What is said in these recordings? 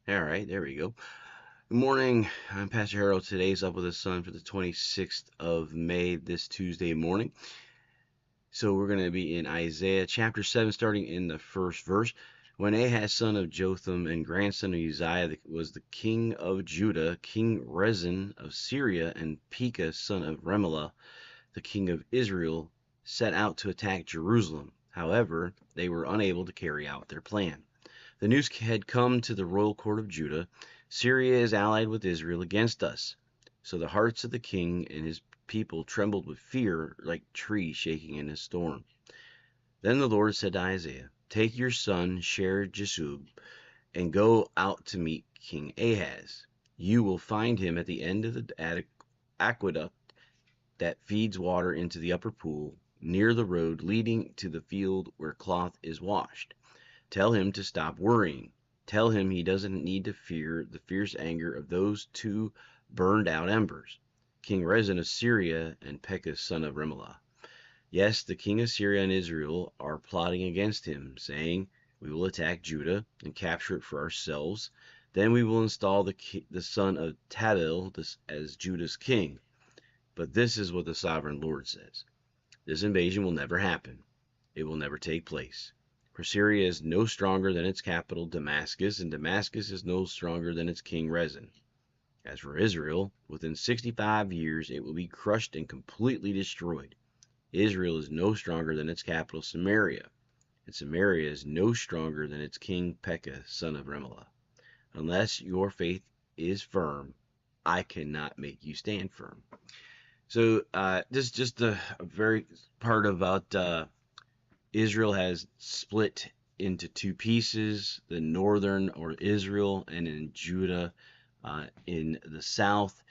All right, there we go. Good morning. I'm Pastor Harold. Today's Up with the Sun for the 26th of May, this Tuesday morning. So we're going to be in Isaiah chapter 7, starting in the first verse. When Ahaz, son of Jotham and grandson of Uzziah, was the king of Judah, King Rezin of Syria, and Pekah, son of Remaliah, the king of Israel, set out to attack Jerusalem. However, they were unable to carry out their plan. The news had come to the royal court of Judah: Syria is allied with Israel against us. So the hearts of the king and his people trembled with fear like trees shaking in a storm. Then the Lord said to Isaiah, "Take your son Shear-Jashub and go out to meet King Ahaz. You will find him at the end of the aqueduct that feeds water into the upper pool, near the road leading to the field where cloth is washed. Tell him to stop worrying. Tell him he doesn't need to fear the fierce anger of those two burned out embers, King Rezin of Syria and Pekah son of Remaliah. Yes, the king of Syria and Israel are plotting against him, saying, 'We will attack Judah and capture it for ourselves. Then we will install the son of Tabel as Judah's king.' But this is what the sovereign Lord says: This invasion will never happen. It will never take place. For Syria is no stronger than its capital, Damascus, and Damascus is no stronger than its king, Rezin. As for Israel, within 65 years it will be crushed and completely destroyed. Israel is no stronger than its capital, Samaria, and Samaria is no stronger than its king, Pekah, son of Remaliah. Unless your faith is firm, I cannot make you stand firm." So this is just a very part about Israel has split into two pieces: the northern, or Israel, and in Judah in the south.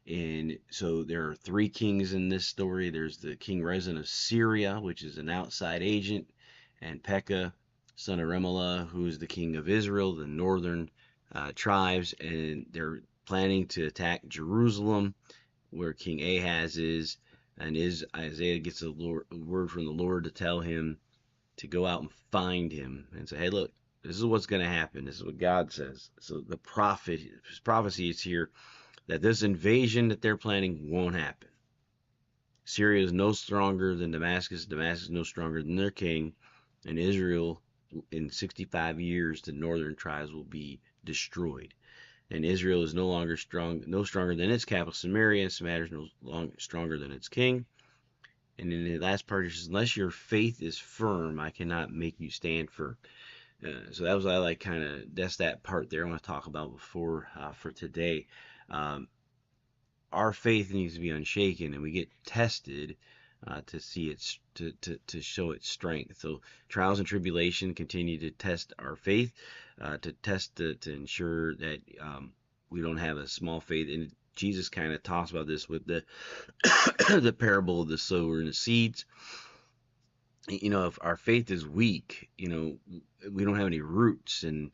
And so there are three kings in this story. There's the king Rezin of Syria, which is an outside agent, and Pekah, son of Remaliah, who's the king of Israel, the northern tribes, and they're planning to attack Jerusalem, where King Ahaz is. And Isaiah gets a word from the Lord to tell him to go out and find him and say, "Hey, look, this is what's going to happen. This is what God says." So the prophecy is here that this invasion that they're planning won't happen. Syria is no stronger than Damascus. Damascus is no stronger than their king. And Israel, in 65 years, the northern tribes will be destroyed. And Israel is no stronger than its capital, Samaria. Samaria is stronger than its king. And in the last part, it says, "Unless your faith is firm, I cannot make you stand firm." So that was I like kind of that's that part there I want to talk about before for today. Um, our faith needs to be unshaken, and we get tested to see its to show its strength. So trials and tribulation continue to test our faith, to ensure that we don't have a small faith. And Jesus kind of talks about this with the the parable of the sower and the seeds. If our faith is weak, we don't have any roots, and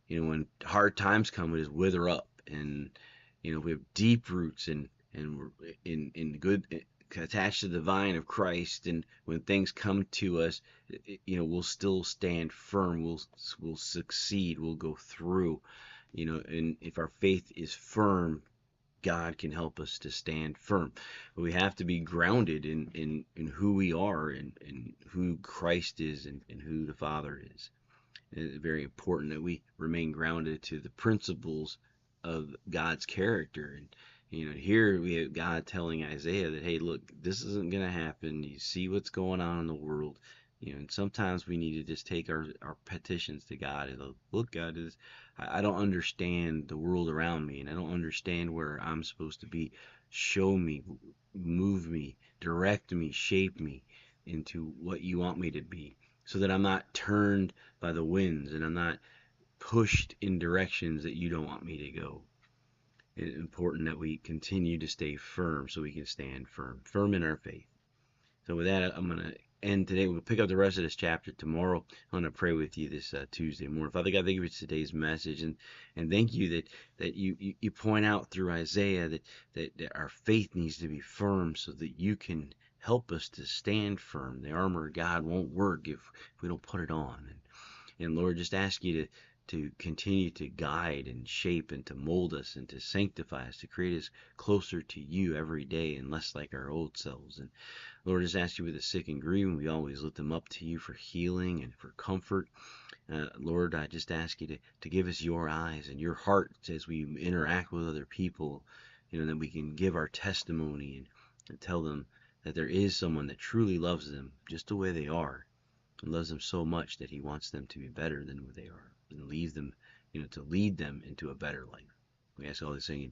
when hard times come, we just wither up. And if we have deep roots, and we're in good, attached to the vine of Christ, and when things come to us, we'll still stand firm. We'll succeed. We'll go through. And if our faith is firm, God can help us to stand firm. But we have to be grounded in who we are, and who Christ is, and who the Father is. It's very important that we remain grounded to the principles of God's character. And here we have God telling Isaiah that, hey, look, this isn't going to happen. You see what's going on in the world. And sometimes we need to just take our petitions to God and look, God, I don't understand the world around me, and I don't understand where I'm supposed to be. Show me, move me, direct me, shape me into what you want me to be, so that I'm not turned by the winds, and I'm not pushed in directions that you don't want me to go. It's important that we continue to stay firm, so we can stand firm in our faith. So with that, I'm going to end today. We'll pick up the rest of this chapter tomorrow. I'm going to pray with you this Tuesday morning. Father God, thank you for today's message, and thank you that you point out through Isaiah that our faith needs to be firm, so that you can help us to stand firm. The armor of God won't work if we don't put it on. And Lord, just ask you to continue to guide and shape and to mold us and to sanctify us, to create us closer to you every day and less like our old selves. And Lord, I just ask you with the sick and grieving, we always lift them up to you for healing and for comfort. Lord, I just ask you to give us your eyes and your heart as we interact with other people, that we can give our testimony and tell them that there is someone that truly loves them just the way they are and loves them so much that he wants them to be better than who they are and leave them, to lead them into a better life. We ask all this thing in